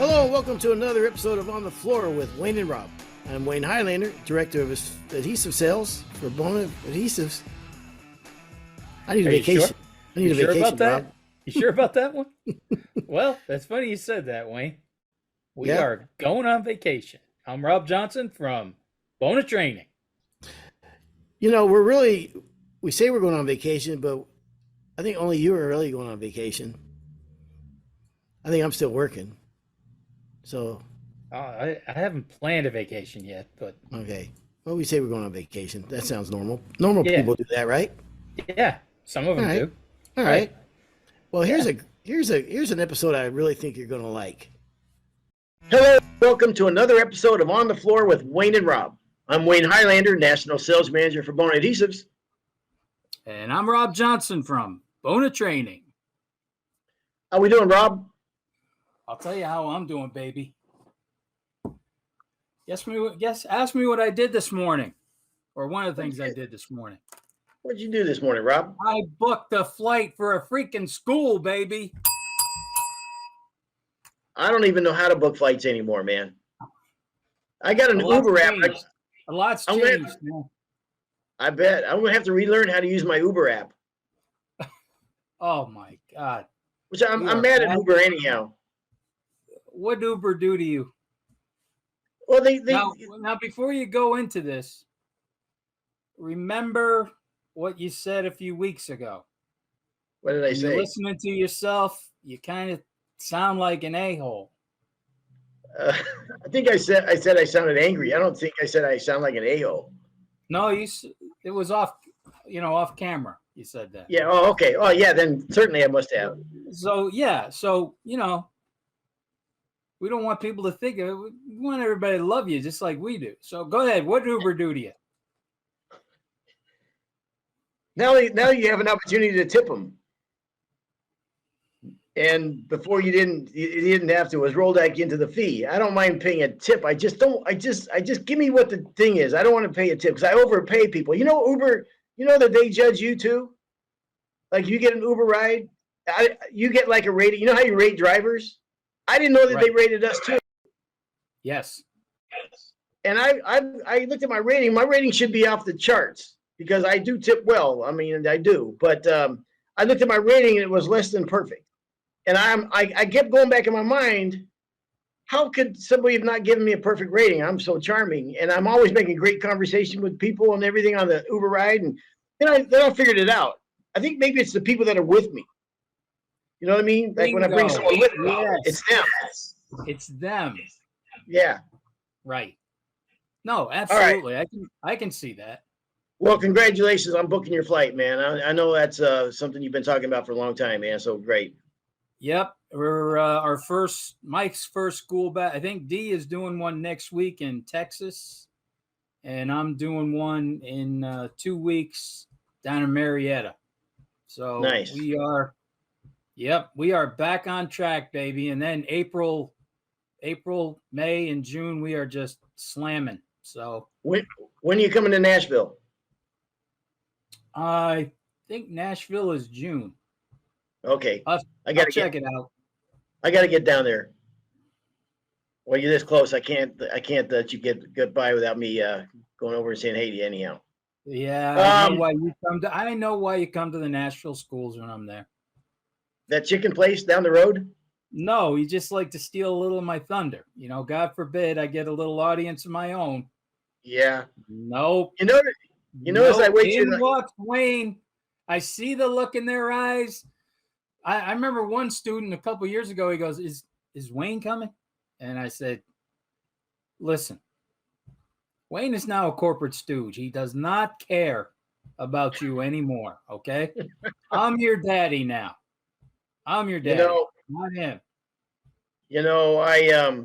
Hello and welcome to another episode of On the Floor with Wayne and Rob. I'm Wayne Highlander, Director of Adhesive Sales for Bona Adhesives. I need a vacation. Sure? I need a vacation, about that? Rob. You sure about that one? Well, that's funny you said that, Wayne. We are going on vacation. I'm Rob Johnson from Bona Training. You know, we say we're going on vacation, but I think only you are really going on vacation. I think I'm still working. So, I haven't planned a vacation yet, but okay. Well, we say we're going on vacation. That sounds normal. Normal Yeah. people do that, right? yeah, some of them All right. do. All right. Well, here's an episode I really think you're going to like. Hello, welcome to another episode of On the Floor with Wayne and Rob. I'm Wayne Highlander, National Sales Manager for Bona Adhesives. And I'm Rob Johnson from Bona Training. How we doing, Rob? I'll tell you how I'm doing, baby. Ask me what I did this morning, or one of the things I did this morning. What did you do this morning, Rob? I booked a flight for a freaking school, baby. I don't even know how to book flights anymore, man. I got an Uber app. A lot's changed, man. I bet. I'm going to have to relearn how to use my Uber app. Oh, my God. Which I'm mad at Uber anyhow. What did Uber do to you? Well, Now, before you go into this, remember what you said a few weeks ago. What did I say? You're listening to yourself, you kind of sound like an a-hole. I think I said I sounded angry. I don't think I said I sound like an a-hole. No, it was off camera. You said that. Yeah. Oh, okay. Oh, yeah. Then certainly I must have. So we don't want people to think of it. We want everybody to love you just like we do. So go ahead. What did Uber do to you? Now you have an opportunity to tip them. And before you didn't have to. It was rolled back into the fee. I don't mind paying a tip. I just give me what the thing is. I don't want to pay a tip because I overpay people. You know, Uber, you know that they judge you too? Like you get an Uber ride, you get like a rating. You know how you rate drivers? I didn't know that They rated us too. Yes. And I looked at my rating. My rating should be off the charts because I do tip well. I mean, I do. But I looked at my rating and it was less than perfect. And I kept going back in my mind, how could somebody have not given me a perfect rating? I'm so charming. And I'm always making great conversation with people and everything on the Uber ride. And then I figured it out. I think maybe it's the people that are with me. You know what I mean? Like when I bring someone with me, it's them. It's them. Yeah. Right. No, absolutely. Right. I can see that. Well, congratulations on booking your flight, man. I know that's something you've been talking about for a long time, man. So great. Yep. We're Mike's first school back. I think D is doing one next week in Texas, and I'm doing one in 2 weeks down in Marietta. So nice. We are back on track, baby. And then April, May, and June, we are just slamming. So when are you coming to Nashville? I think Nashville is June. Okay. I'll check it out. I got to get down there. Well, you're this close. I can't let you get by without me going over and saying hey to you anyhow. Yeah, I know why you come to the Nashville schools when I'm there. That chicken place down the road? No, you just like to steal a little of my thunder. You know, God forbid I get a little audience of my own. Yeah. Nope. You notice I wait till walks Wayne. I see the look in their eyes. I remember one student a couple of years ago, he goes, Is Wayne coming? And I said, listen, Wayne is now a corporate stooge. He does not care about you anymore, okay? I'm your daddy now. I'm your daddy, not him. You know, I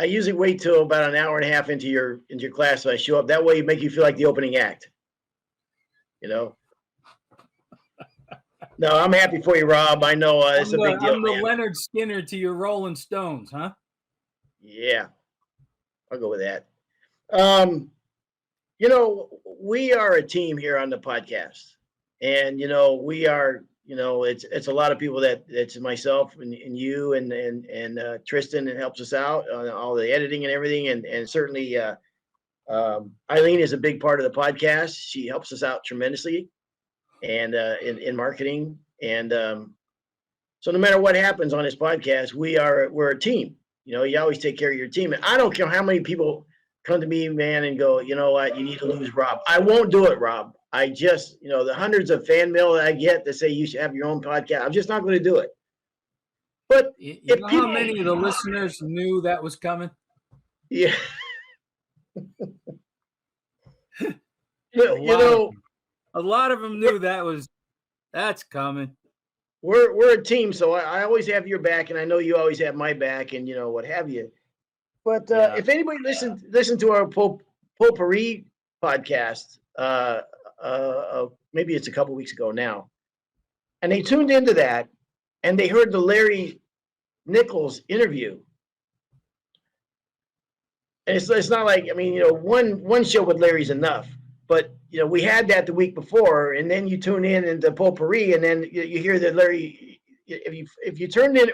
usually wait till about an hour and a half into your class so I show up. That way, you make you feel like the opening act. You know. No, I'm happy for you, Rob. I know it's a big deal. I'm the Leonard Skinner to your Rolling Stones, huh? Yeah, I'll go with that. You know, we are a team here on the podcast, and you know, we are it's a lot of people it's myself and you and Tristan that helps us out on all the editing and everything. And certainly Eileen is a big part of the podcast. She helps us out tremendously and in marketing. And so no matter what happens on this podcast, we're a team. You always take care of your team. And I don't care how many people come to me, man, and go, you know what, you need to lose Rob. I won't do it, Rob. I just, the hundreds of fan mail that I get that say you should have your own podcast, I'm just not going to do it. But you know how many of the listeners knew that was coming? Yeah. A lot of them knew that's coming. We're a team, so I always have your back, and I know you always have my back, and what have you. But if anybody listened to our Potpourri podcast, maybe it's a couple weeks ago now, and they tuned into that, and they heard the Larry Nichols interview. And it's not like, one show with Larry's enough, but we had that the week before, and then you tune in into Potpourri, and then you hear that Larry. If you tuned in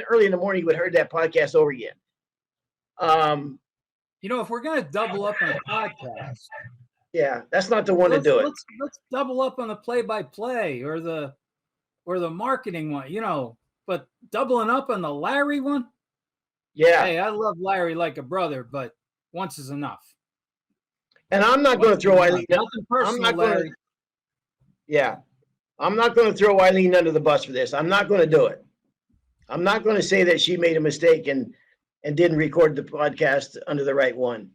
early in the morning, you would have heard that podcast over again. If we're going to double up on a podcast, yeah, that's not the one to do it. Let's double up on the play-by-play or the marketing one, but doubling up on the Larry one. Yeah. Hey, I love Larry like a brother, but once is enough. And I'm not going to throw Eileen. Nothing personal, Larry. I'm not going to throw Eileen under the bus for this. I'm not going to do it. I'm not going to say that she made a mistake and didn't record the podcast under the right one.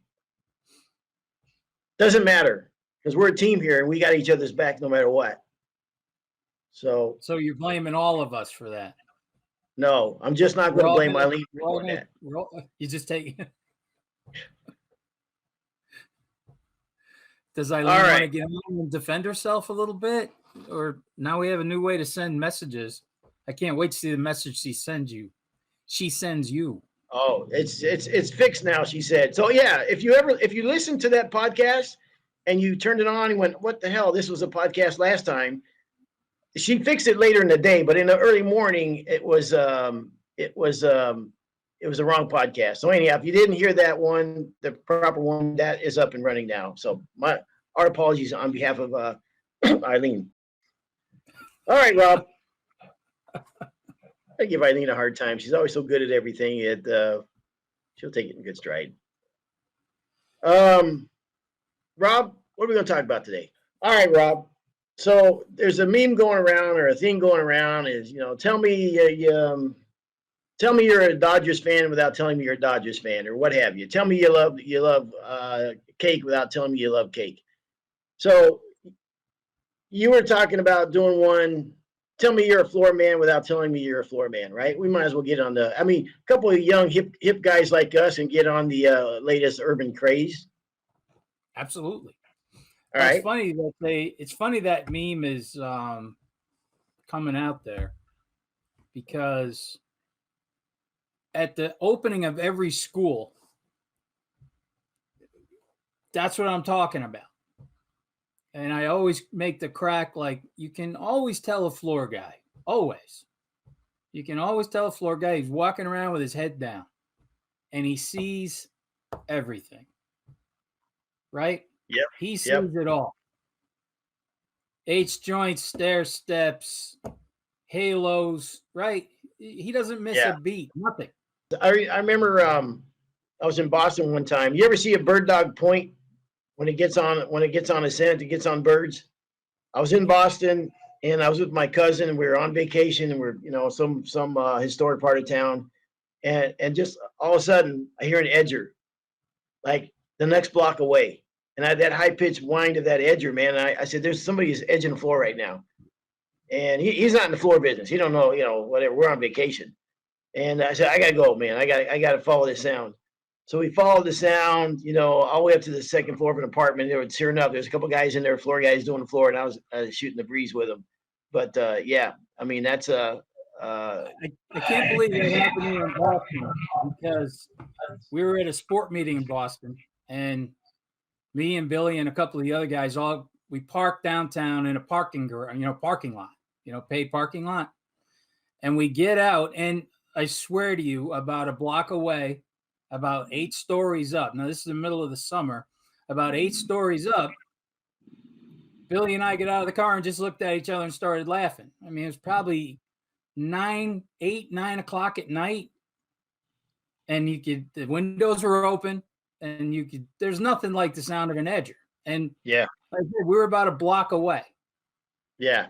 Doesn't matter, because we're a team here and we got each other's back no matter what. So you're blaming all of us for that? No, I'm just not going to blame Eileen for that. You just take it. Does Eileen want to get on and defend herself a little bit? Or now we have a new way to send messages. I can't wait to see the message she sends you. She sends you. Oh, it's fixed now, she said. So yeah, if you listen to that podcast and you turned it on and went, what the hell? This was a podcast last time. She fixed it later in the day, but in the early morning, it was a wrong podcast. So anyhow, if you didn't hear that one, the proper one, that is up and running now. So our apologies on behalf of Eileen. All right, Rob. I give Eileen a hard time. She's always so good at everything. She'll take it in good stride. Rob, what are we going to talk about today? All right, Rob. So there's a meme going around, or a thing going around, is tell me you're a Dodgers fan without telling me you're a Dodgers fan, or what have you. Tell me you love cake without telling me you love cake. So you were talking about doing one. Tell me you're a floor man without telling me you're a floor man, right? We might as well get on a couple of young hip guys like us and get on the latest urban craze. Absolutely. All right. It's funny that meme is coming out there, because at the opening of every school, that's what I'm talking about. And I always make the crack, like, you can always tell a floor guy. Always. You can always tell a floor guy. He's walking around with his head down, and he sees everything. Right? Yep. He sees it all. H joints, stair steps, halos, right? He doesn't miss a beat. Nothing. I remember I was in Boston one time. You ever see a bird dog point when it gets on a scent, it gets on birds? I was in Boston and I was with my cousin, and we were on vacation, and we're some historic part of town, and just all of a sudden I hear an edger like the next block away. And I had that high-pitched whine of that edger, man. And I said, there's somebody who's edging the floor right now. And he's not in the floor business. He don't know, whatever. We're on vacation. And I said, I got to go, man. I got to follow this sound. So we followed the sound, all the way up to the second floor of an apartment. Sure enough, there's a couple guys in there, floor guys doing the floor, and I was shooting the breeze with them. But, that's I can't believe it happened here in Boston, because we were at a sport meeting in Boston, and me and Billy and a couple of the other guys, we parked downtown in a parking lot. paid parking lot. And we get out, and I swear to you, about a block away, about 8 stories up. Now, this is the middle of the summer. About 8 stories up, Billy and I get out of the car and just looked at each other and started laughing. I mean, it was probably 9 o'clock at night, and the windows were open, and there's nothing like the sound of an edger. And yeah, we were about a block away. Yeah.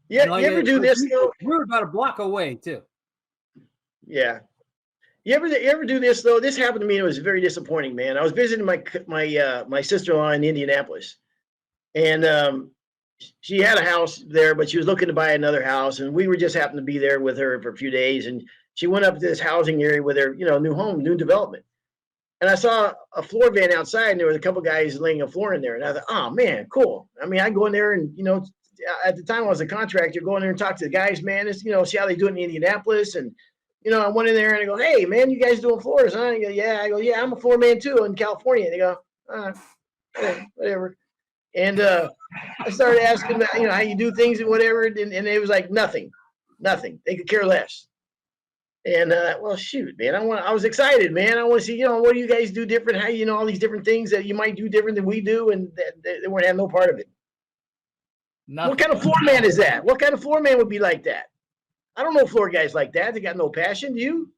Yeah. Like you ever do this though? We were about a block away too. Yeah. You ever do this though? This happened to me. It was very disappointing, man. I was visiting my sister-in-law in Indianapolis, and she had a house there, but she was looking to buy another house, and we were just happened to be there with her for a few days, and she went up to this housing area with her, new home, new development. And I saw a floor van outside, and there was a couple guys laying a floor in there. And I thought, oh man, cool. I mean, I go in there, and at the time I was a contractor, go in there and talk to the guys, man. It's, see how they do it in Indianapolis. And I went in there and I go, hey man, you guys doing floors, huh? And go, yeah. I go, yeah, I'm a floor man too in California. And they go, whatever. And I started asking them, how you do things and whatever, and it was like nothing. They could care less. And well, shoot, man, I was excited, man. I want to see, what do you guys do different? How all these different things that you might do different than we do, and they weren't having no part of it. Nothing. What kind of floor man is that? What kind of floor man would be like that? I don't know floor guys like that. They got no passion. Do you?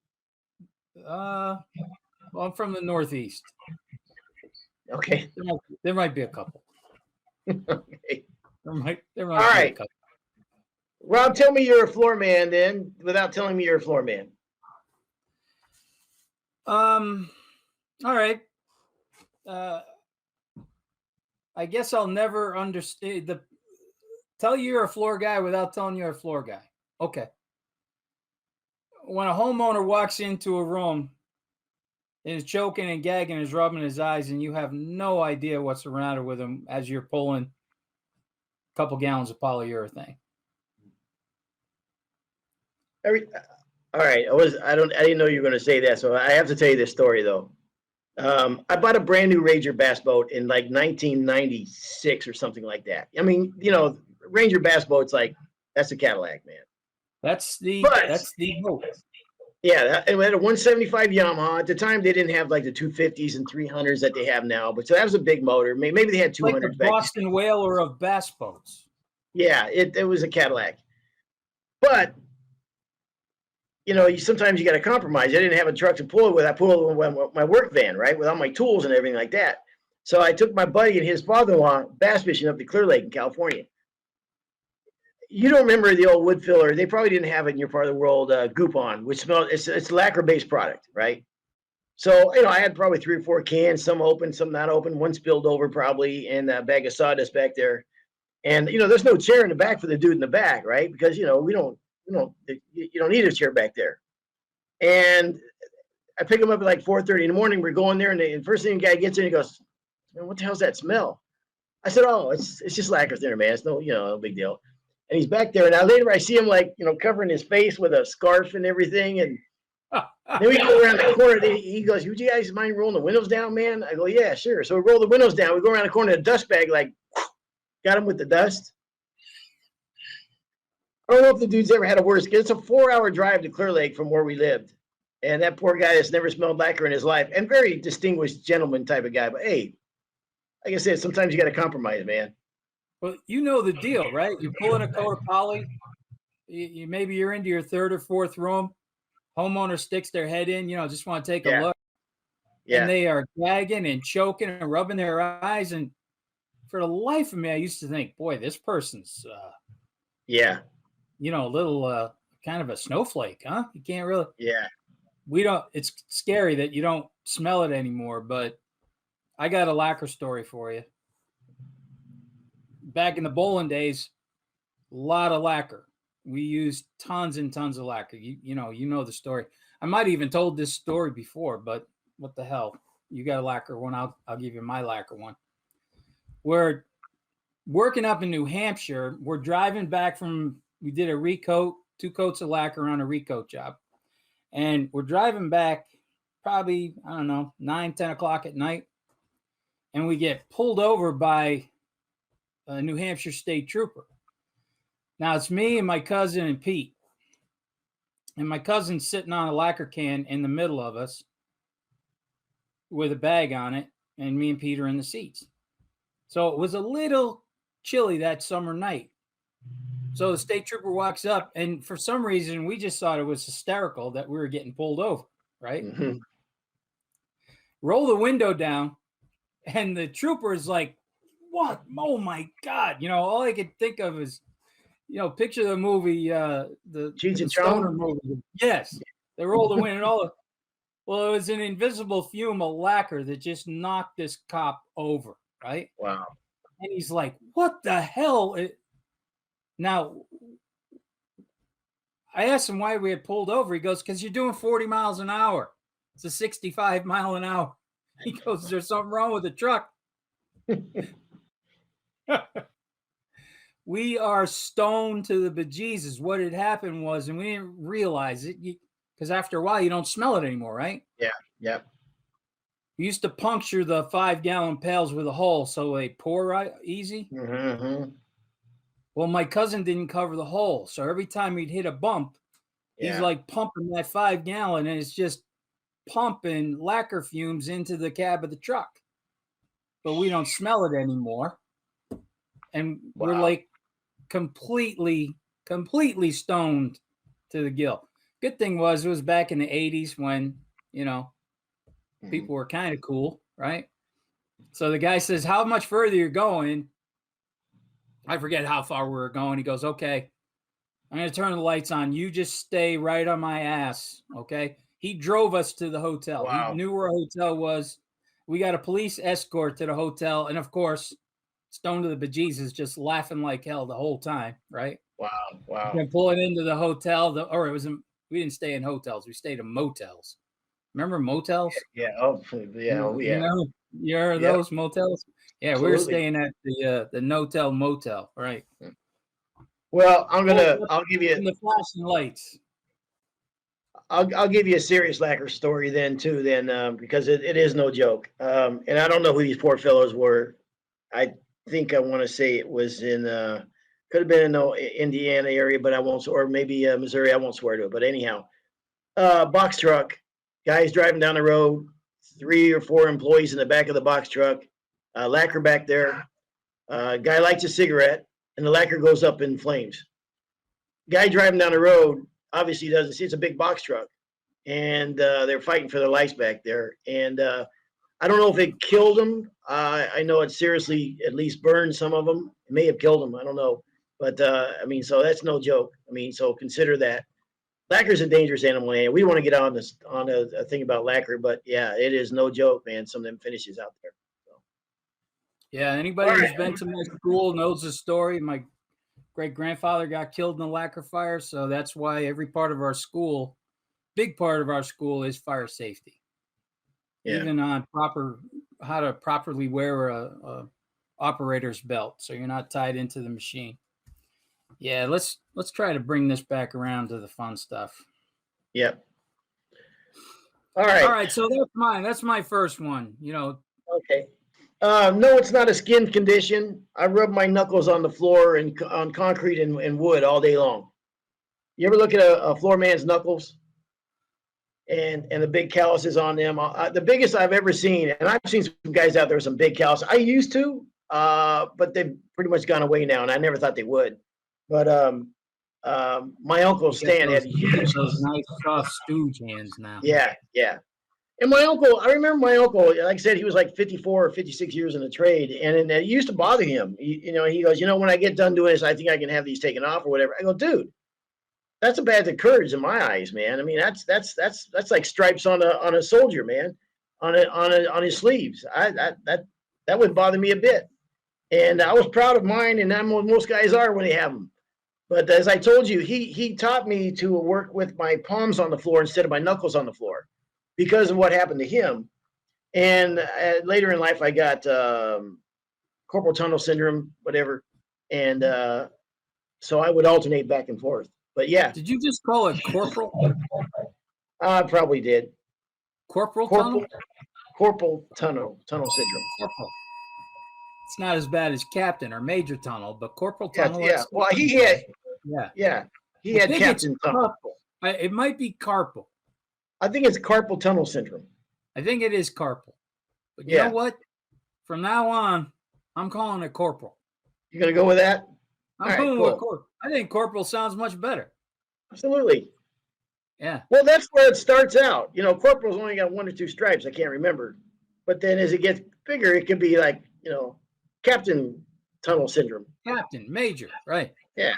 Well, I'm from the Northeast. Okay. There might be a couple. Okay. There might All right. be a couple. Rob, tell me you're a floor man then, without telling me you're a floor man. All right. I guess I'll never understand tell you you're a floor guy without telling you're a floor guy. Okay. When a homeowner walks into a room and is choking and gagging and is rubbing his eyes, and you have no idea what's the matter with him as you're pulling a couple gallons of polyurethane. All right. I didn't know you were going to say that, so I have to tell you this story though. I bought a brand new Ranger bass boat in like 1996 or something like that. I mean, Ranger bass boats, that's a Cadillac, man. That's the boat. Yeah, and we had a 175 Yamaha. At the time, they didn't have like the 250s and 300s that they have now, but so that was a big motor. Maybe they had 200s like the Boston Whaler of bass boats. Yeah, it was a Cadillac, but sometimes you got to compromise. I didn't have a truck to pull it with. I pulled it with my work van, right, with all my tools and everything like that. So I took my buddy and his father-in-law bass fishing up to Clear Lake in California. You don't remember the old wood filler? They probably didn't have it in your part of the world. Goupon, which smells. It's lacquer-based product, right? So I had probably 3 or 4 cans, some open, some not open. One spilled over probably, and a bag of sawdust back there. And there's no chair in the back for the dude in the back, right? Because you don't need a chair back there. And I pick him up at like 4:30 in the morning. We're going there, and the first thing the guy gets in, he goes, "Man, what the hell's that smell?" I said, "Oh, it's just lacquer thinner, man. It's no big deal." And he's back there. And now later I see him covering his face with a scarf and everything. And then we go around the corner. He goes, "Would you guys mind rolling the windows down, man?" I go, "Yeah, sure." So we roll the windows down. We go around the corner, the dust bag, got him with the dust. I don't know if the dude's ever had a worse. It's a 4-hour drive to Clear Lake from where we lived. And that poor guy has never smelled lacquer in his life, and very distinguished gentleman type of guy. But hey, like I said, sometimes you got to compromise, man. Well, you know the deal, right? You're pulling a coat of poly. Maybe you're into your 3rd or 4th room. Homeowner sticks their head in, just want to take a look. Yeah. And they are gagging and choking and rubbing their eyes. And for the life of me, I used to think, boy, this person's a little kind of a snowflake, huh? You can't really. Yeah. It's scary that you don't smell it anymore, but I got a lacquer story for you. Back in the bowling days, a lot of lacquer. We used tons and tons of lacquer. You know the story. I might have even told this story before, but what the hell? You got a lacquer one, I'll give you my lacquer one. We're working up in New Hampshire. We're driving back we did a recoat, 2 coats of lacquer on a recoat job. And we're driving back probably, 9, 10 o'clock at night. And we get pulled over by a New Hampshire state trooper. Now it's me and my cousin and Pete. And my cousin's sitting on a lacquer can in the middle of us with a bag on it, and me and Pete are in the seats. So it was a little chilly that summer night. So the state trooper walks up, and for some reason, we just thought it was hysterical that we were getting pulled over, right? Mm-hmm. Roll the window down, and the trooper is like, what? Oh my God. All I could think of is, picture the movie, the Stoner movie. Yes. They roll the window, well, it was an invisible fume of lacquer that just knocked this cop over, right? Wow. And he's like, what the hell? Now, I asked him why we had pulled over. He goes, because you're doing 40 miles an hour. It's a 65 mile an hour. He goes, there's something wrong with the truck. We are stoned to the bejesus. What had happened was, and we didn't realize it, because after a while, you don't smell it anymore, right? Yeah, yeah. We used to puncture the 5-gallon pails with a hole so they pour right easy. Mm-hmm. Well, my cousin didn't cover the hole. So every time he'd hit a bump, he's like pumping that 5-gallon, and it's just pumping lacquer fumes into the cab of the truck. But we don't smell it anymore. And we're like completely stoned to the gill. Good thing was it was back in the 80s when, people were kind of cool, right? So the guy says, how much further you're going? I forget how far we were going. He goes, okay, I'm going to turn the lights on. You just stay right on my ass, okay? He drove us to the hotel. Wow. He knew where a hotel was. We got a police escort to the hotel. And, of course, stoned to the bejesus, just laughing like hell the whole time, right? Wow. And pulling into the hotel. We didn't stay in hotels. We stayed in motels. Remember motels? Yeah. Oh, yeah. You heard of those motels? Yeah, absolutely. We were staying at the No-Tell Motel, right? Well, I'll give you the flashing lights. I'll give you a serious lacquer story then too, because it is no joke. And I don't know who these poor fellows were. I think I want to say it was in could have been in the Indiana area, but I won't, or maybe Missouri. I won't swear to it. But anyhow, box truck, guys driving down the road, 3 or 4 employees in the back of the box truck, lacquer back there. Guy lights a cigarette, and the lacquer goes up in flames. Guy driving down the road obviously doesn't see, it's a big box truck, and they're fighting for their lives back there. And I don't know if it killed them. I know it seriously at least burned some of them. It may have killed them. I don't know. But so that's no joke. So consider that. Lacquer's a dangerous animal, man. We want to get on a thing about lacquer, but yeah, it is no joke, man. Some of them finishes out there. So. Yeah, anybody who's been to my school knows the story. My great-grandfather got killed in the lacquer fire, so that's why every part of our school, big part of our school, is fire safety. Yeah. Even on how to properly wear a operator's belt, so you're not tied into the machine. Yeah, let's try to bring this back around to the fun stuff. Yep. All right. So that's mine. That's my first one. Okay. No, it's not a skin condition. I rub my knuckles on the floor and on concrete and wood all day long. You ever look at a floor man's knuckles and the big calluses on them? The biggest I've ever seen, and I've seen some guys out there with some big calluses. I used to, but they've pretty much gone away now, and I never thought they would. But my uncle Stan had huge, those nice soft stooge hands now. Yeah. And my uncle, I remember my uncle, like I said, he was like 54 or 56 years in the trade, and it used to bother him. He goes, when I get done doing this, I think I can have these taken off or whatever. I go, dude, that's a badge of courage in my eyes, man. That's like stripes on a soldier, man, on his sleeves. That wouldn't bother me a bit. And I was proud of mine, and I'm what most guys are when they have them. But as I told you, he taught me to work with my palms on the floor instead of my knuckles on the floor because of what happened to him. And later in life, I got carpal tunnel syndrome, whatever. And so I would alternate back and forth. But yeah. Did you just call it corporal? I probably did. Carpal tunnel syndrome. Corporal. It's not as bad as captain or major tunnel, but corporal tunnel. Yeah. Well, he had Yeah. Yeah. He I had think it's Captain tunnel. carpal. It might be carpal. I think it's carpal tunnel syndrome. I think it is carpal. But you know Yeah. what? From now on, I'm calling it corporal. You gonna go with that? I'm All right, going with cool. corporal. I think corporal sounds much better. Absolutely. Yeah. Well, that's where it starts out. You know, corporal's only got 1 or 2 stripes. I can't remember. But then as it gets bigger, it can be like, you know, Captain Tunnel Syndrome. Captain, major, right. Yeah.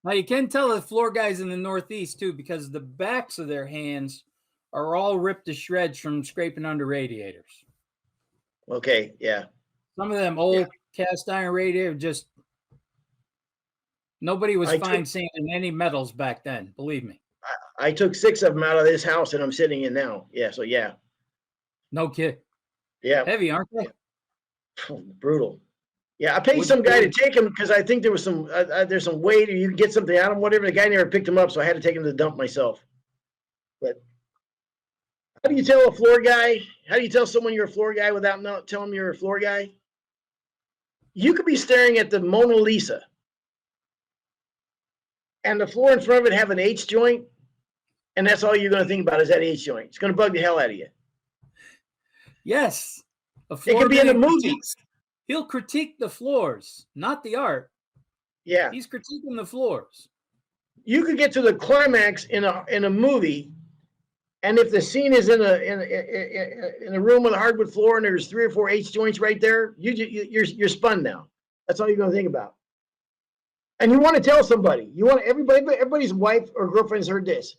Now you can tell the floor guys in the Northeast too, because the backs of their hands are all ripped to shreds from scraping under radiators. Okay. Yeah. Some of them old cast iron radiator, just nobody was fine sanding any metals back then. Believe me. I took 6 of them out of this house that I'm sitting in now. Yeah. So yeah. No kid. Yeah. Heavy, aren't they? Brutal. Yeah, I paid Would some guy you- to take them because I think there was some there's some way to you can get something out of them, whatever. The guy never picked them up, so I had to take them to the dump myself. But how do you tell a floor guy? How do you tell someone you're a floor guy without not telling them you're a floor guy? You could be staring at the Mona Lisa, and the floor in front of it have an H joint, and that's all you're going to think about is that H joint. It's going to bug the hell out of you. Yes. It could be in the guy movies. He'll critique the floors, not the art. Yeah, He's critiquing the floors. you could get to the climax in a movie, and if the scene is in a room with a hardwood floor and there's 3 or 4 H joints right there, you're spun now. That's all you're going to think about. And you want to tell somebody. You want everybody's wife or girlfriend's heard this.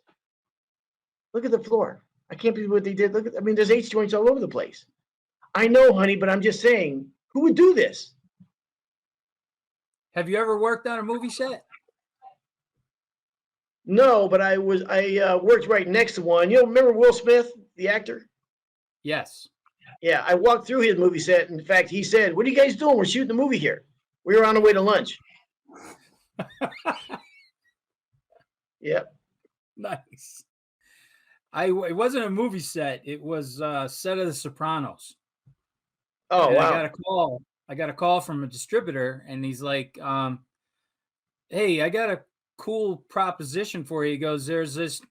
Look at the floor. I can't believe what they did. There's H joints all over the place. I know, honey, but I'm just saying, who would do this? Have you ever worked on a movie set? No, but I worked right next to one. You remember Will Smith, the actor? Yes. Yeah, I walked through his movie set. In fact, he said, "What are you guys doing? We're shooting the movie here. We were on the way to lunch." Yep. Nice. It wasn't a movie set. It was a set of The Sopranos. Oh, and wow. I got a call from a distributor, and he's like, "Hey, I got a cool proposition for you." He goes, "There's this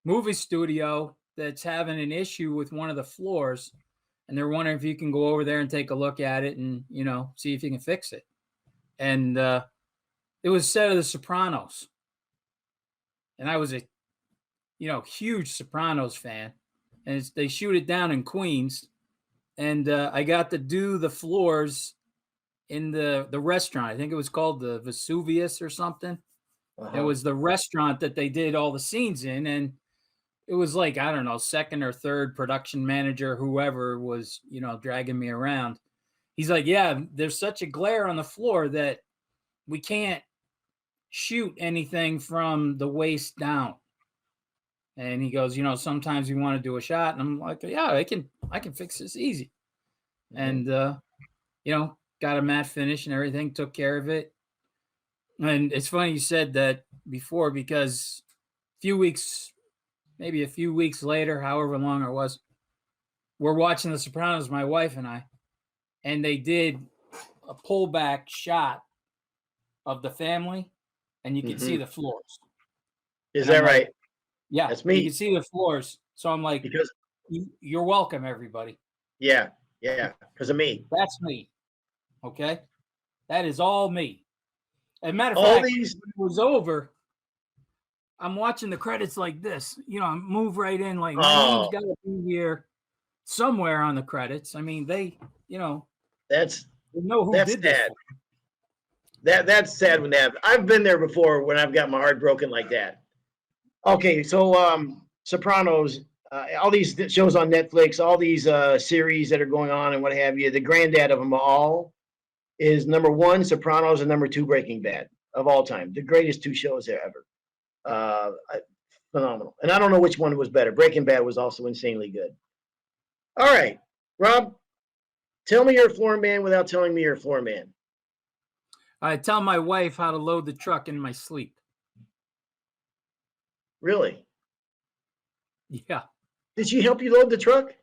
movie studio that's having an issue with one of the floors, and they're wondering if you can go over there and take a look at it and, see if you can fix it." And it was a set of The Sopranos. And I was a, huge Sopranos fan. And they shoot it down in Queens. And I got to do the floors in the restaurant. I think it was called the Vesuvius or something. Uh-huh. It was the restaurant that they did all the scenes in. And it was like, I don't know, second or third production manager, whoever was, dragging me around. He's like, "Yeah, there's such a glare on the floor that we can't shoot anything from the waist down." And he goes, "Sometimes we want to do a shot." And I'm like, "Yeah, I can fix this easy." And, got a matte finish and everything, took care of it. And it's funny you said that before, because maybe a few weeks later, however long it was, we're watching The Sopranos, my wife and I, and they did a pullback shot of the family, and you can see the floors. Is that right? Yeah, that's me. You can see the floors. So I'm like, because you're welcome, everybody. Yeah, because of me. That's me. Okay, that is all me. As a matter of All fact, these when it was over, I'm watching the credits like this. I move right in, like my name's got to be here somewhere on the credits. I mean, they know who that's did this. sad. That's sad when that happens. I've been there before when I've got my heart broken like that. Okay, so Sopranos, all these shows on Netflix, all these series that are going on and what have you, the granddad of them all is number 1, Sopranos, and number 2, Breaking Bad of all time. The greatest 2 shows there ever. Phenomenal. And I don't know which one was better. Breaking Bad was also insanely good. All right, Rob, tell me you're a floor man without telling me you're a floor man. I tell my wife how to load the truck in my sleep. Really? Yeah. Did she help you load the truck?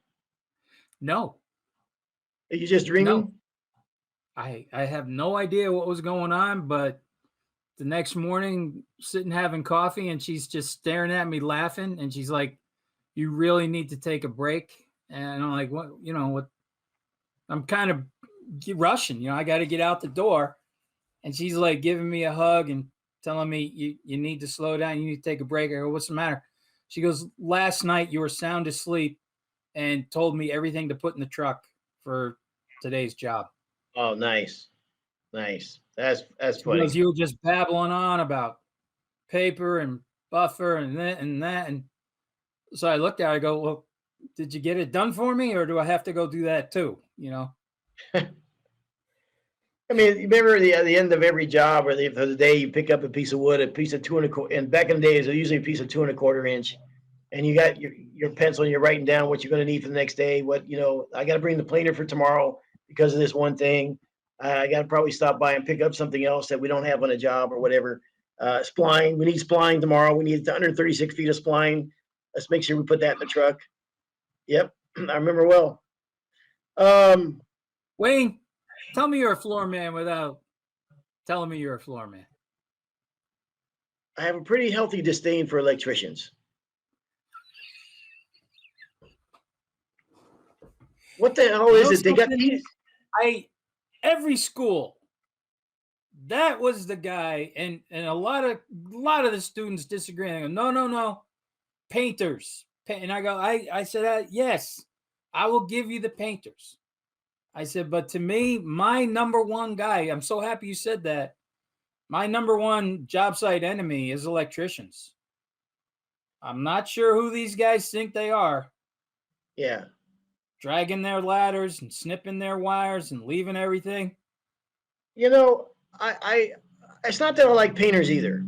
No. Are you just dreaming? No. I have no idea what was going on, but the next morning, sitting having coffee, and she's just staring at me laughing. And she's like, "You really need to take a break." And I'm like, "What? You know what?" I'm kind of rushing. I got to get out the door. And she's like giving me a hug and telling me, you need to slow down. You need to take a break. I go, "What's the matter?" She goes, "Last night you were sound asleep and told me everything to put in the truck for today's job." Oh, nice. Nice. That's She goes, funny. "You were just babbling on about paper and buffer and that and that." And so I looked at her, I go, "Well, did you get it done for me, or do I have to go do that too?" I mean, you remember at the end of every job or for the day, you pick up a piece of wood, a piece of 2 1/4, and back in the days, it was usually a piece of 2 1/4 inch, and you got your pencil, and you're writing down what you're going to need for the next day. I got to bring the planer for tomorrow because of this one thing. I got to probably stop by and pick up something else that we don't have on a job or whatever. Spline, we need spline tomorrow. We need 136 feet of spline. Let's make sure we put that in the truck. Yep, I remember well. Wayne, tell me you're a floor man without telling me you're a floor man. I have a pretty healthy disdain for electricians. What the hell is it? They got every school. That was the guy, and a lot of the students disagree. They go, no, painters. And I go, I said, yes, I will give you the painters. I said, but to me, my number one guy, I'm so happy you said that. My number one job site enemy is electricians. I'm not sure who these guys think they are. Yeah. Dragging their ladders and snipping their wires and leaving everything. I it's not that I like painters either.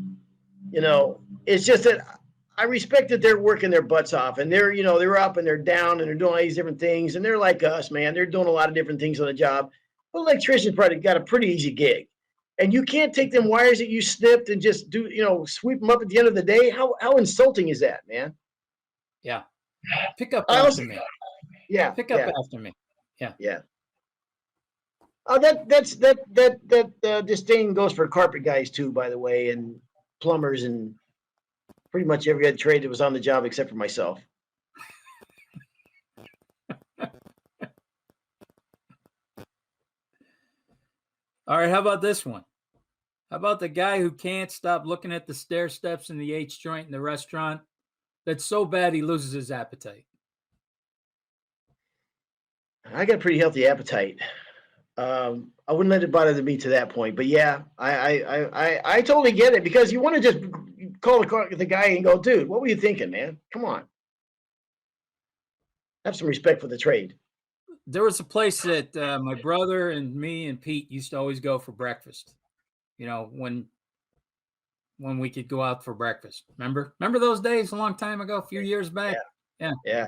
It's just that I respect that they're working their butts off, and they're up and they're down and they're doing all these different things, and they're like us, man. They're doing a lot of different things on the job. But electricians probably got a pretty easy gig, and you can't take them wires that you snipped and just sweep them up at the end of the day. How insulting is that, man? Yeah. Pick up after me. Yeah. Pick up after me. Yeah. Yeah. Oh, disdain goes for carpet guys too, by the way, and plumbers and pretty much every other trade that was on the job except for myself. All right, how about this one? How about the guy who can't stop looking at the stair steps in the H joint in the restaurant? That's so bad he loses his appetite. I got a pretty healthy appetite. I wouldn't let it bother me to that point, but yeah, I totally get it, because you want to just call the guy and go, "Dude, what were you thinking, man? Come on, have some respect for the trade." There was a place that my brother and me and Pete used to always go for breakfast. When we could go out for breakfast. Remember those days a long time ago, a few years back? Yeah.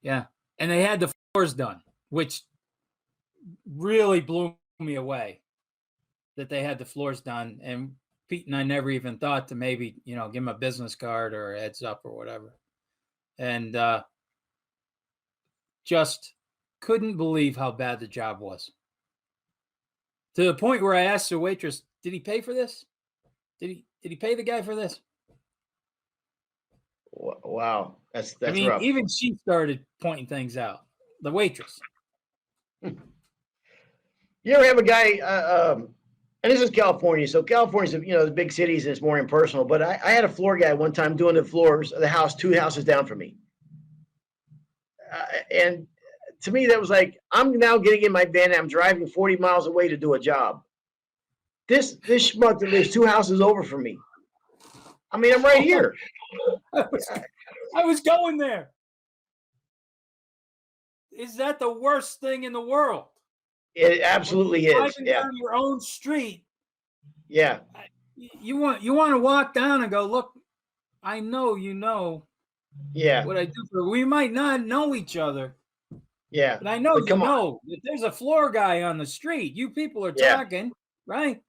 And they had the floors done, which really blew me away that they had the floors done. And Pete and I never even thought to maybe, give him a business card or a heads up or whatever. And just couldn't believe how bad the job was. To the point where I asked the waitress, "Did he pay for this? Did he pay the guy for this?" Wow, that's rough. rough. Even she started pointing things out. The waitress. You ever have a guy? And this is California, so California's the big cities and it's more impersonal. But I had a floor guy one time doing the floors of the house 2 houses down from me, and to me that was like, I'm now getting in my van and I'm driving 40 miles away to do a job. This schmuck that lives 2 houses over from me. I mean, I'm right here. I was going there. Is that the worst thing in the world? It absolutely is. Driving down your own street. Yeah. You want to walk down and go, "Look, I know Yeah. what I do for." We might not know each other. Yeah. But I know that there's a floor guy on the street. You people are talking, right?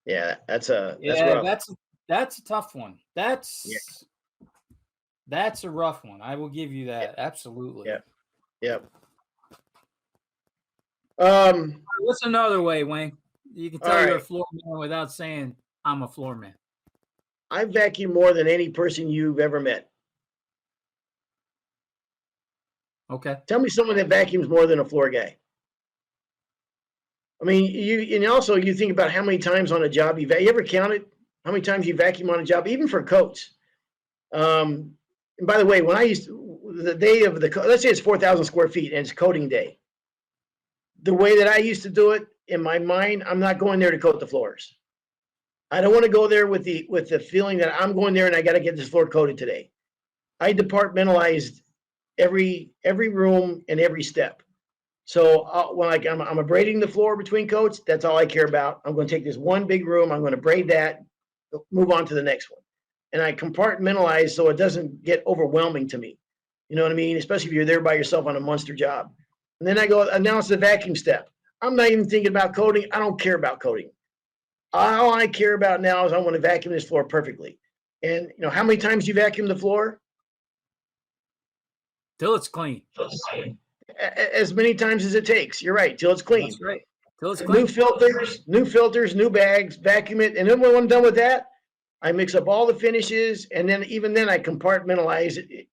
Yeah, that's rough. That's a tough one. That's a rough one. I will give you that. Absolutely. Yep. What's another way, Wayne? You can All tell you're a right. floor man without saying I'm a floor man. I vacuum more than any person you've ever met. Okay. Tell me someone that vacuums more than a floor guy. I mean, you and also you think about how many times on a job you ever counted how many times you vacuum on a job, even for coats. And by the way, when I used to, the day of the let's say it's 4,000 square feet and it's coating day. The way that I used to do it in my mind, I'm not going there to coat the floors. I don't want to go there with the feeling that I'm going there and I got to get this floor coated today. I departmentalized every room and every step. So when I'm abrading the floor between coats, that's all I care about. I'm going to take this one big room. I'm going to braid that, move on to the next one, and I compartmentalize so it doesn't get overwhelming to me. You know what I mean? Especially if you're there by yourself on a monster job. And then I go announce the vacuum step. I'm not even thinking about coating. I don't care about coating. All I care about now is I want to vacuum this floor perfectly. And how many times you vacuum the floor? Till it's clean. As many times as it takes. You're right. Till it's clean. That's right. Till it's New clean. filters, new bags, vacuum it. And then when I'm done with that, I mix up all the finishes. And then even then I compartmentalize it.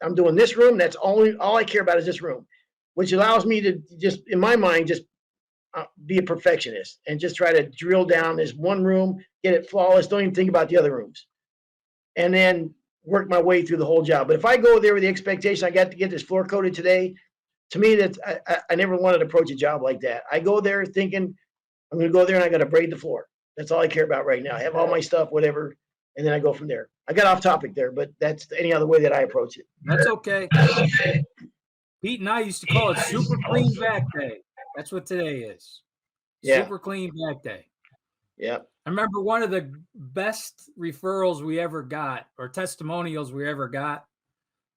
I'm doing this room. That's all I care about is this room, which allows me to just, in my mind, just be a perfectionist and just try to drill down this one room, get it flawless. Don't even think about the other rooms. And then work my way through the whole job. But if I go there with the expectation I got to get this floor coated today, to me, I never wanted to approach a job like that. I go there thinking I'm going to go there and I got to braid the floor. That's all I care about right now. I have all my stuff, whatever, and then I go from there. I got off topic there, but that's any other way that I approach it. That's okay. Pete and I used to call it super clean back day. That's what today is. Yeah. Super clean back day. Yeah. I remember one of the best referrals we ever got, or testimonials we ever got,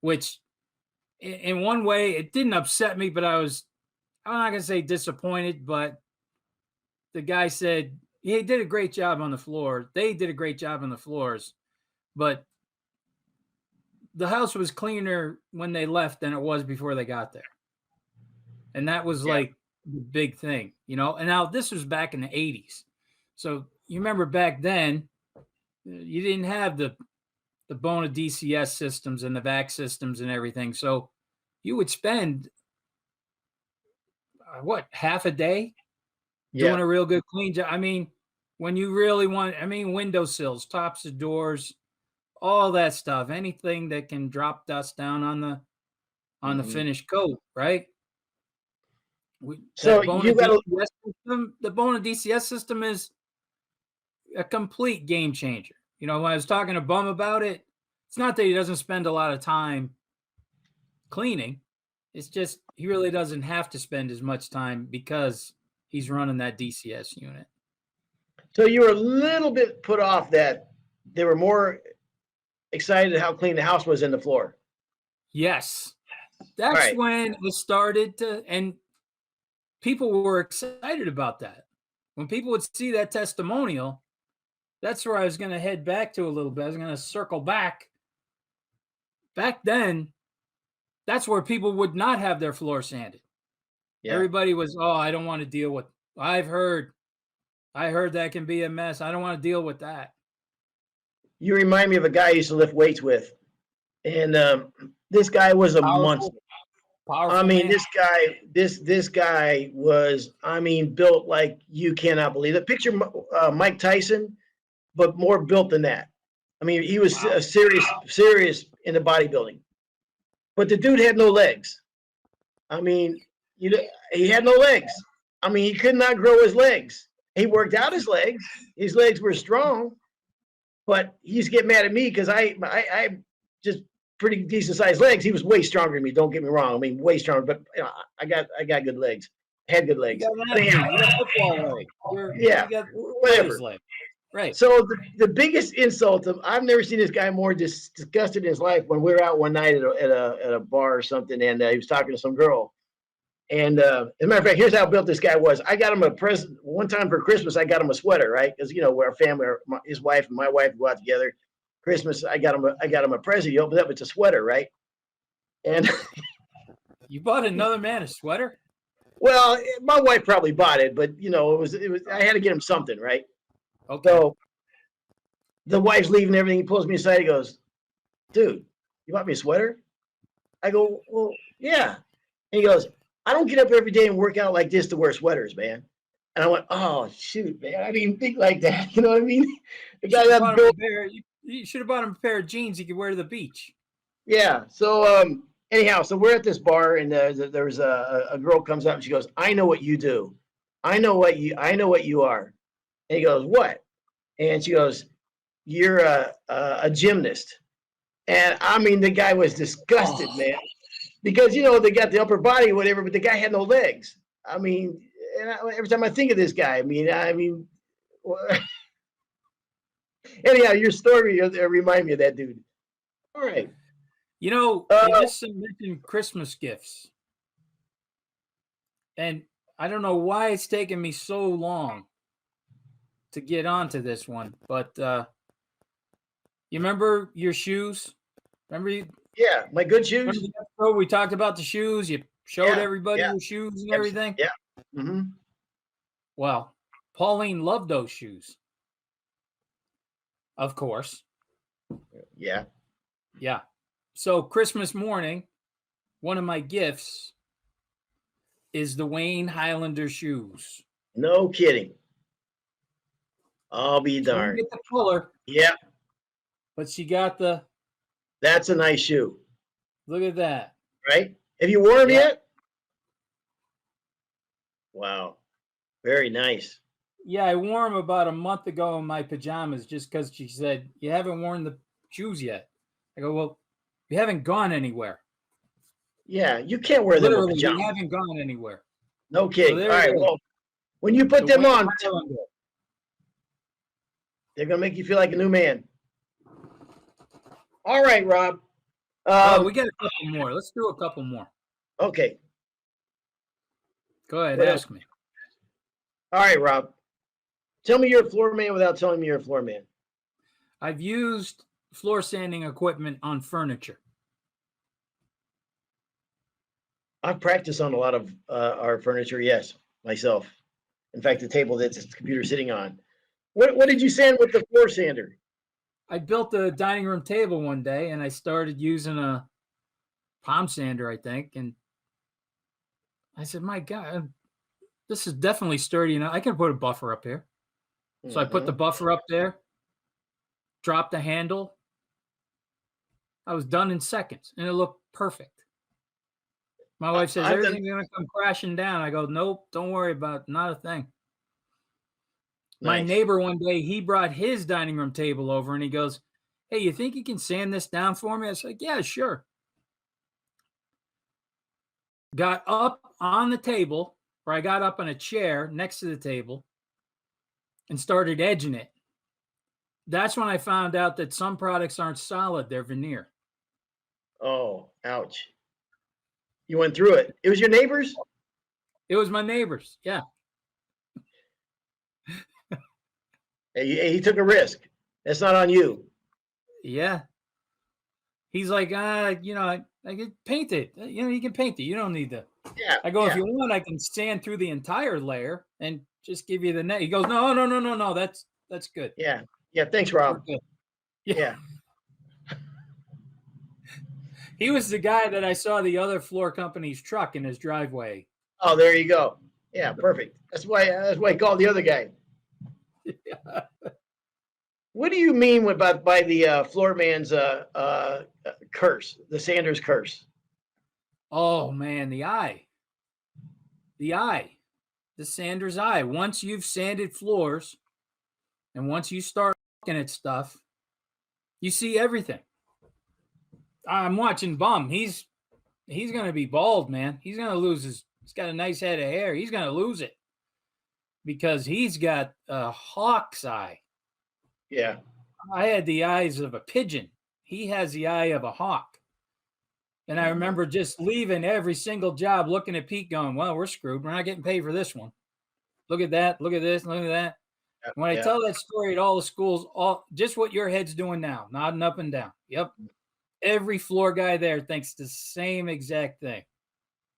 which in one way it didn't upset me, but I'm not going to say disappointed, but the guy said he did a great job on the floor. They did a great job on the floors, but the house was cleaner when they left than it was before they got there. And that was like the big thing, And now this was back in the 80s. So you remember back then, you didn't have the Bona DCS systems and the vac systems and everything. So you would spend half a day doing a real good clean job. I mean, when you really want, windowsills, tops of doors, all that stuff, anything that can drop dust down on the finished coat, right? So you got the Bona DCS system is a complete game changer. When I was talking to Bum about it, it's not that he doesn't spend a lot of time cleaning. It's just he really doesn't have to spend as much time because he's running that DCS unit. So you were a little bit put off that they were more excited how clean the house was in the floor. Yes. That's when it started to, and people were excited about that. When people would see that testimonial, that's where I was going to head back to a little bit. I was going to circle back. Back then, that's where people would not have their floor sanded. Yeah. Everybody was, I don't want to deal with, I heard that can be a mess. I don't want to deal with that. You remind me of a guy I used to lift weights with. And this guy was a monster. Powerful man. This guy was, built like you cannot believe it. Picture Mike Tyson, but more built than that. He was serious in the bodybuilding. But the dude had no legs. He had no legs. He could not grow his legs. He worked out his legs. His legs were strong, but he used to get mad at me because I just pretty decent sized legs. He was way stronger than me. Don't get me wrong. Way stronger, but I got good legs. I had good legs. You got football leg. Whatever. Leg. Right. So the biggest insult I've never seen this guy more disgusted in his life when we were out one night at a bar or something, and he was talking to some girl. And as a matter of fact, here's how built this guy was. I got him a present one time for Christmas. I got him a sweater, right? Because we're a family. His wife and my wife go out together. Christmas, I got him a present. You open it up, it's a sweater, right? And you bought another man a sweater? Well, my wife probably bought it, but it was I had to get him something, right? Okay. So the wife's leaving everything. He pulls me aside. He goes, "Dude, you bought me a sweater?" I go, "Well, yeah." And he goes, "I don't get up every day and work out like this to wear sweaters, man." And I went, "Oh shoot, man! I didn't think like that." You know what I mean? The You guy should have that bought him built, a pair. You should have bought him a pair of jeans he could wear to the beach. yeah. So anyhow, so we're at this bar, and there's a girl comes up and she goes, "I know what you do. I know what you are." And he goes, "What?" And she goes, "You're a gymnast." And I mean, the guy was disgusted, Oh, man, because they got the upper body, or whatever, but the guy had no legs. I mean, every time I think of this guy, I mean, anyhow, your story remind me of that dude. All right. you Uh, just mentioned Christmas gifts, and I don't know why it's taken me so long to get onto this one, but you remember your shoes? Remember you yeah, my good remember shoes. the episode we talked about the shoes? You showed Yeah, everybody yeah, your shoes and everything. yeah. Hmm. Well, Pauline loved those shoes, of course. Yeah. Yeah. So Christmas morning, one of my gifts is the Wayne Highlander shoes. No kidding. I'll be She didn't darned. get the color, Yeah, but she got the that's a nice shoe, look at that. right? Have you worn them Yeah. yet? Wow, very nice. Yeah, I wore them about a month ago in my pajamas just because she said, "You haven't worn the shoes yet." I go, "Well, we haven't gone anywhere. Yeah, you can't wear them with Literally, we pajamas. haven't gone anywhere." No So kidding. All there it right. is. Well, when you put The them Wayne on, Highlander. they're gonna make you feel like a new man. All right, Rob. Oh, we Um, got a couple more. Let's do a couple more. okay. Go ahead, What else? ask me. All right, Rob. Tell me you're a floor man without telling me you're a floor man. I've used floor sanding equipment on furniture. I've practiced on a lot of our furniture. Yes, myself. In fact, the table that this computer sitting on. What did you sand with the floor sander? I built a dining room table one day and I started using a palm sander, I think. And I said, my God, this is definitely sturdy enough. I can put a buffer up here. So I put the Mm-hmm. buffer up there, dropped the handle. I was done in seconds and it looked perfect. My wife says, I've done everything's going to come crashing down. I go, nope, don't worry about it. Not a thing. My nice. neighbor one day, he brought his dining room table over and he goes, hey, you think you can sand this down for me? I was like, yeah, sure. Got up on the table, or I got up on a chair next to the table and started edging it. That's when I found out that some products aren't solid, they're veneer. Oh, ouch. You went through it. It was your neighbors? It was my neighbors. Yeah. He took a risk. That's not on you. Yeah. He's like, I can paint it. You can paint it. You don't need to. Yeah, I go, if yeah, you want, I can sand through the entire layer and just give you the net. He goes, no. That's good. yeah, yeah. Thanks, We're Rob. good. Yeah. Yeah. He was the guy that I saw the other floor company's truck in his driveway. Oh, there you go. Yeah, perfect. That's why I called the other guy. Yeah. What do you mean by the floor man's curse, the Sanders curse? Oh man, the eye. The sander's eye. Once you've sanded floors and once you start looking at stuff, you see everything. I'm watching Bum. He's gonna be bald, man. He's gonna lose he's got a nice head of hair. He's gonna lose it because he's got a hawk's eye. Yeah. I had the eyes of a pigeon. He has the eye of a hawk. And I remember just leaving every single job looking at Pete going, well, we're screwed. We're not getting paid for this one. Look at that. Look at this. Look at that. Yeah, When I yeah, tell that story at all the schools, just what your head's doing now, nodding up and down. Yep. Every floor guy there thinks the same exact thing.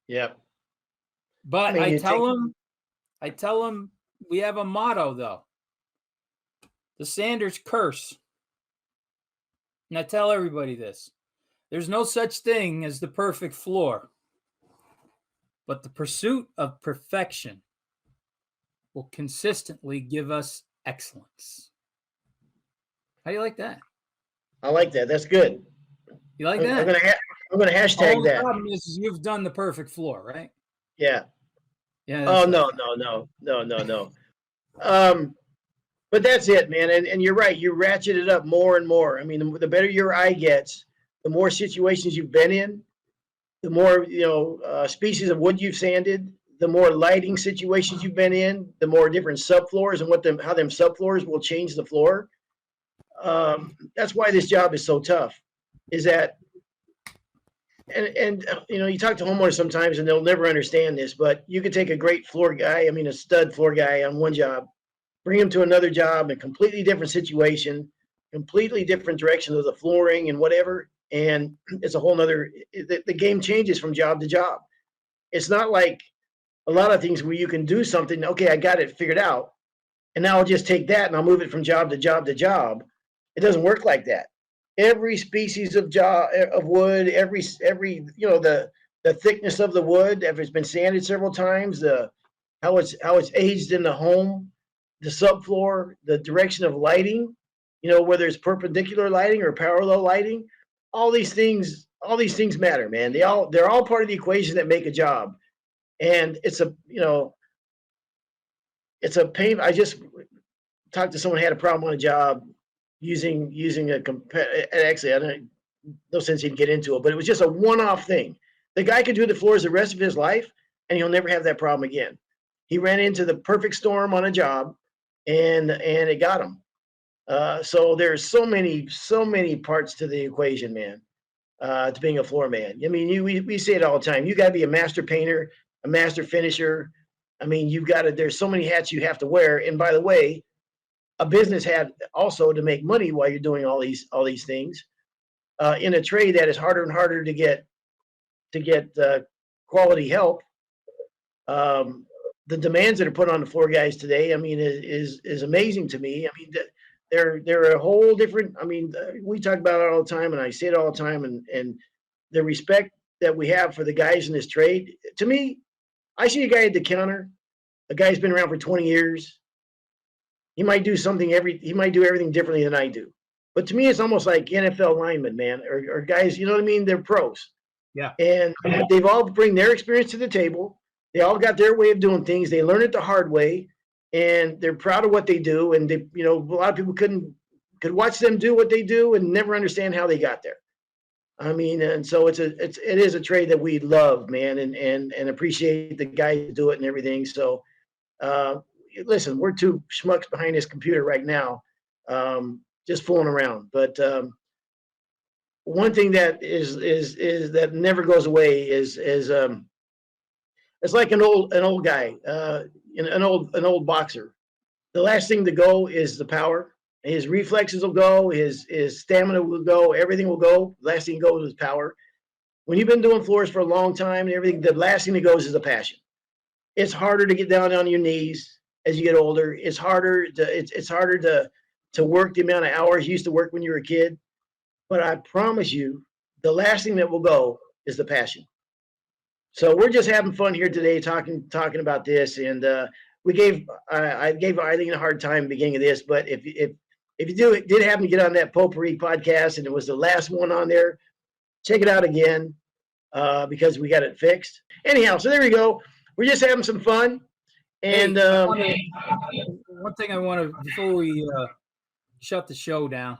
yeah. But mean, I you tell take, them, we have a motto though: the Sanders curse. And I tell everybody this: there's no such thing as the perfect floor, but the pursuit of perfection will consistently give us excellence. How do you like that? I like that. That's good. You like I'm that? gonna I'm gonna All hashtag the that. problem is you've done the perfect floor, right? Yeah. Yeah, Oh that's what I no, thought. no, no, no, no, no. Um, but that's it, man. And you're right. You ratchet it up more and more. I mean, the better your eye gets, the more situations you've been in, the more species of wood you've sanded, the more lighting situations you've been in, the more different subfloors and how them subfloors will change the floor. That's why this job is so tough. Is that and you talk to homeowners sometimes and they'll never understand this, but you could take a great floor guy, I mean a stud floor guy on one job, bring him to another job, a completely different situation, completely different direction of the flooring and whatever, and it's a whole nother. The game changes from job to job. It's not like a lot of things where you can do something. Okay, I got it figured out, and now I'll just take that and I'll move it from job to job to job. It doesn't work like that. Every species of wood, every the thickness of the wood, if it's been sanded several times, the how it's aged in the home, the subfloor, the direction of lighting, whether it's perpendicular lighting or parallel lighting, all these things matter, man. They're all part of the equation that make a job. And it's a pain. I just talked to someone who had a problem on a job using a actually I don't no sense even get into it, but it was just a one-off thing. The guy could do the floors the rest of his life and he'll never have that problem again. He ran into the perfect storm on a job and it got him. So there's so many parts to the equation, man, to being a floor man. I mean, we say it all the time. You got to be a master painter, a master finisher. I mean, there's so many hats you have to wear. And by the way, a business hat also to make money while you're doing all these things in a trade that is harder and harder to get quality help. The demands that are put on the floor guys today, I mean, is amazing to me. I mean, they're a whole different. I mean, we talk about it all the time, and I say it all the time, and the respect that we have for the guys in this trade. To me, I see a guy at the counter, a guy's been around for 20 years. He might do everything differently than I do. But to me, it's almost like NFL linemen, man, or guys, you know what I mean? They're pros. Yeah. And they've all bring their experience to the table. They all got their way of doing things. They learn it the hard way, and they're proud of what they do. And a lot of people could watch them do what they do and never understand how they got there. I mean, and so it is a trade that we love, man, and appreciate the guys who do it and everything. So, listen, we're two schmucks behind this computer right now, just fooling around. But one thing that is that never goes away is it's like an old guy, an old boxer. The last thing to go is the power. His reflexes will go, his stamina will go, everything will go. The last thing goes is power. When you've been doing floors for a long time and everything, the last thing that goes is the passion. It's harder to get down on your knees as you get older. It's harder to work the amount of hours you used to work when you were a kid. But I promise you, the last thing that will go is the passion. So we're just having fun here today, talking about this, and I gave Eileen a hard time at the beginning of this, but if you did happen to get on that Potpourri podcast and it was the last one on there, check it out again because we got it fixed. Anyhow, so there we go. We're just having some fun, and one thing I want to before we shut the show down,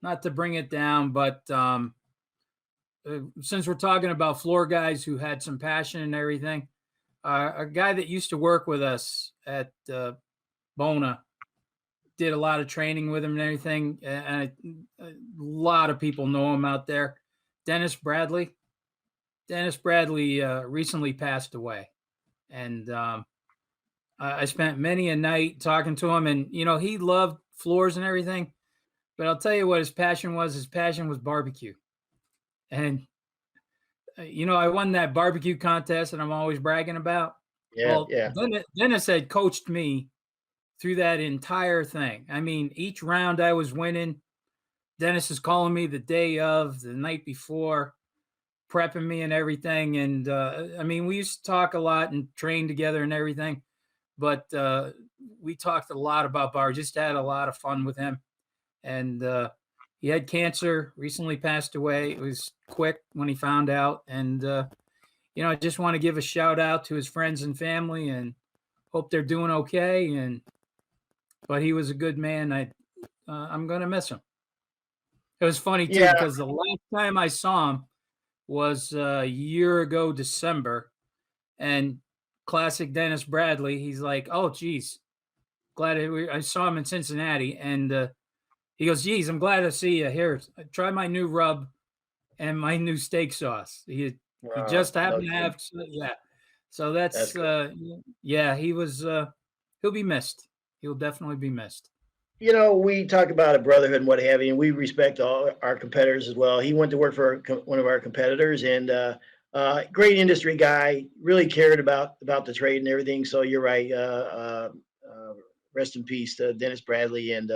not to bring it down, but since we're talking about floor guys who had some passion and everything, a guy that used to work with us at Bona did a lot of training with him and everything, and a lot of people know him out there. Dennis Bradley. Dennis Bradley recently passed away, and I spent many a night talking to him, and he loved floors and everything. But I'll tell you what his passion was. His passion was barbecue. And, I won that barbecue contest that I'm always bragging about. Yeah, Well, yeah. Dennis had coached me through that entire thing. I mean, each round I was winning, Dennis is calling me the day of, the night before, prepping me and everything. And I mean, we used to talk a lot and train together and everything, but we talked a lot about bar. Just had a lot of fun with him. And he had cancer, recently passed away. It was quick when he found out. And, I just want to give a shout out to his friends and family and hope they're doing okay. But he was a good man. I'm going to miss him. It was funny too, Yeah, because the last time I saw him was a year ago, December, and classic Dennis Bradley. He's like, "Oh, geez, I saw him in Cincinnati," and he goes, "Geez, I'm glad to see you here. Try my new rub and my new steak sauce." He just no happened to kidding. have, yeah. So That's that's good. yeah. He was. He'll be missed. He'll definitely be missed. We talk about a brotherhood and what have you, and we respect all our competitors as well. He went to work for one of our competitors, and great industry guy. Really cared about the trade and everything. So you're right. Rest in peace to Dennis Bradley, and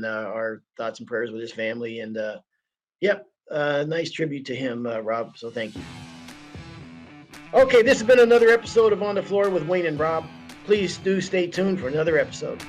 our thoughts and prayers with his family. And yep, nice tribute to him, Rob. So thank you. Okay, this has been another episode of On the Floor with Wayne and Rob. Please do stay tuned for another episode.